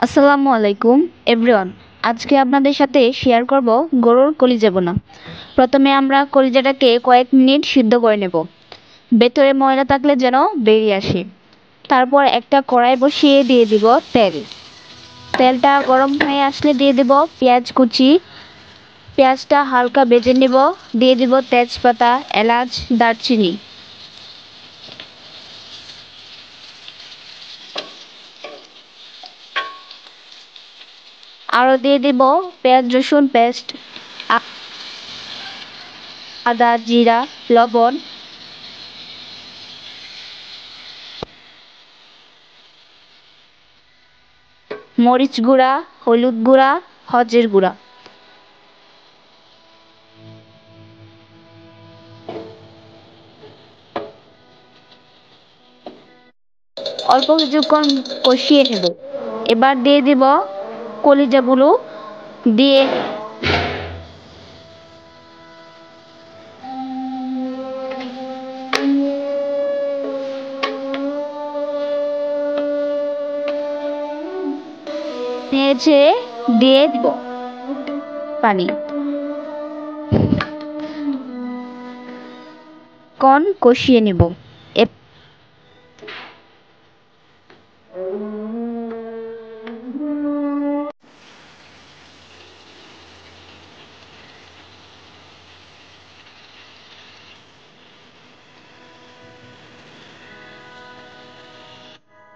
আসসালামু আলাইকুম এভরিওয়ান। আজকে আপনাদের সাথে শেয়ার করব গরুর কলিজা বোনা। প্রথমে আমরা কলিজাটাকে কয়েক মিনিট সিদ্ধ করে নেব, ভেতরে ময়লা থাকলে যেন বেরিয়ে আসে। তারপর একটা কড়াই বসিয়ে দিয়ে দিব তেল। তেলটা গরম হয়ে আসলে দিয়ে দিব পেঁয়াজ কুচি। পেঁয়াজটা হালকা ভেজে নেব, দিয়ে দিব তেজপাতা, এলাচ, দারচিনি। আরও দিয়ে দিব পেঁয়াজ রসুন পেস্ট, আদা, জিরা, লবণ, মরিচ গুঁড়া, হলুদ গুঁড়া, হলুদের গুঁড়া। অল্প কিছুক্ষণ কষিয়ে নেব। এবার দিয়ে দিব কলিজাগুলো, দিয়ে নেড়ে দিয়ে দিব পানি। কষিয়ে নেব।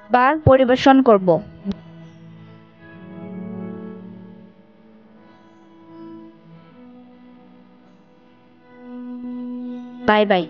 এবার পরিবেশন করব। Bye bye.